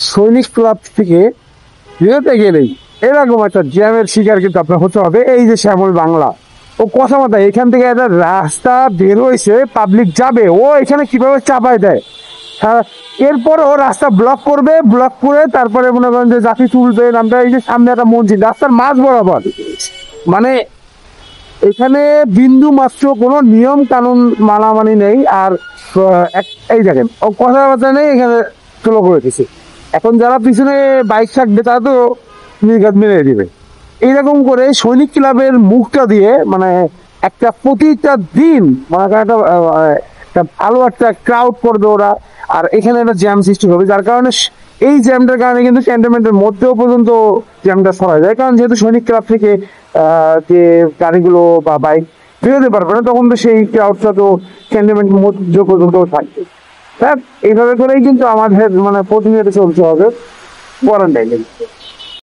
সৈনিক ক্লাব থেকে বেরোতে গেলেই এরকম একটা জ্যামের শিকার কিন্তু আপনার হতে হবে। এই যে শ্যামল বাংলা ও কথা মতো এখান থেকে একটা রাস্তা বের হয়েছে, পাবলিক যাবে, ও এখানে কিভাবে চাপায় দেয়। এরপরও রাস্তা ব্লক করবে, ব্লক করে তারপরে মনে করেন যে জাতি তুলবে। আমরা এই যে সামনে একটা মসজিদ রাস্তার মাঝ বরাবর, মানে এখানে বিন্দু মাত্র কোনো নিয়ম কানুন মানামানি নেই। আর এই দেখেন ও কথাবার্তা নেই, এখানে চলো করে দিছে। এখন যারা পিছনে বাইক থাকবে তারা তো নির্ঘাত মেরে দিবে। এইরকম করে সৈনিক ক্লাবের মুখটা দিয়ে মানে একটা প্রতিটা দিন মানে একটা ভালো একটা ক্রাউড করবে ওরা। আর এখানে একটা জ্যাম সৃষ্টি হবে, যার কারণে এই জ্যামটার কারণে কিন্তু ক্যান্টনমেন্টের মধ্যেও পর্যন্ত জ্যামটা ছড়ায় যায়। কারণ যেহেতু সৈনিক ক্লাব থেকে যে গাড়িগুলো বা বাইক বেরোতে পারবে না, তখন তো সেই ক্রাউডটা তো ক্যান্টনমেন্টের মধ্য পর্যন্ত থাকবে। হ্যাঁ, এইভাবে করেই কিন্তু আমাদের মানে প্রতিনিয়ত চলতে হবে কোয়ারেন্টাইনে।